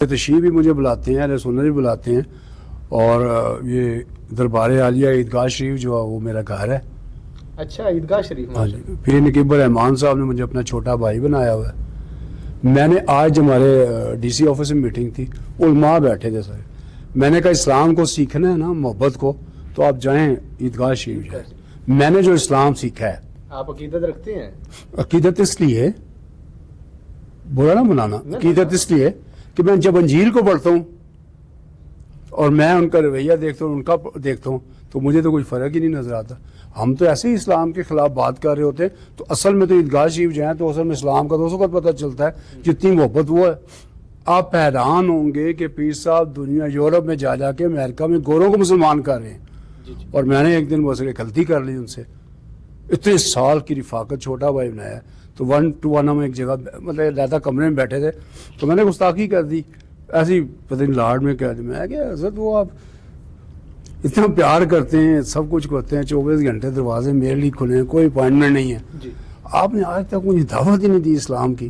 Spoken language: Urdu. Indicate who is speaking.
Speaker 1: تشریف بھی مجھے بلاتے ہیں، اہل سنت بھی بلاتے ہیں، اور یہ دربار عالیہ عیدگاہ شریف جو ہے وہ میرا گھر ہے.
Speaker 2: اچھا، عیدگاہ شریف.
Speaker 1: ہاں جی. پھر نقیب الرحمان صاحب نے مجھے اپنا چھوٹا بھائی بنایا ہوا ہے. میں نے آج ہمارے ڈی سی آفس میں میٹنگ تھی، علماء بیٹھے تھے سارے. میں نے کہا اسلام کو سیکھنا ہے نا، محبت کو، تو آپ جائیں عیدگاہ شریف جائیں. میں نے جو اسلام سیکھا ہے.
Speaker 2: آپ عقیدت رکھتے ہیں؟
Speaker 1: عقیدت اس لیے، برا نہ بنانا، عقیدت اس لیے کہ میں جب انجیل کو پڑھتا ہوں اور میں ان کا رویہ دیکھتا ہوں، ان کا دیکھتا ہوں، تو مجھے تو کوئی فرق ہی نہیں نظر آتا. ہم تو ایسے ہی اسلام کے خلاف بات کر رہے ہوتے ہیں، تو اصل میں تو عیدگاہ شریف جائیں تو اصل میں اسلام کا دوستوں کا پتہ چلتا ہے جتنی محبت وہ ہے. آپ حیران ہوں گے کہ پیر صاحب دنیا یورپ میں جا کے امریکہ میں گوروں کو مسلمان کر رہے ہیں. اور میں نے ایک دن وہ غلطی کر لی ان سے. اتنے سال کی رفاقت، چھوٹا بھائی بنایا، تو 1 to 1 ہم ایک جگہ مطلب رہتا کمرے میں بیٹھے تھے، تو میں نے گستاخی کر دی ایسی پتہ نہیں لاڈ میں کہہ دی. میں کہ حضرت وہ آپ اتنا پیار کرتے ہیں، سب کچھ کرتے ہیں، 24 گھنٹے دروازے میرے لیے کھلے ہیں، کوئی اپائنٹمنٹ نہیں ہے. آپ نے آج تک مجھے دعوت ہی نہیں دی اسلام کی.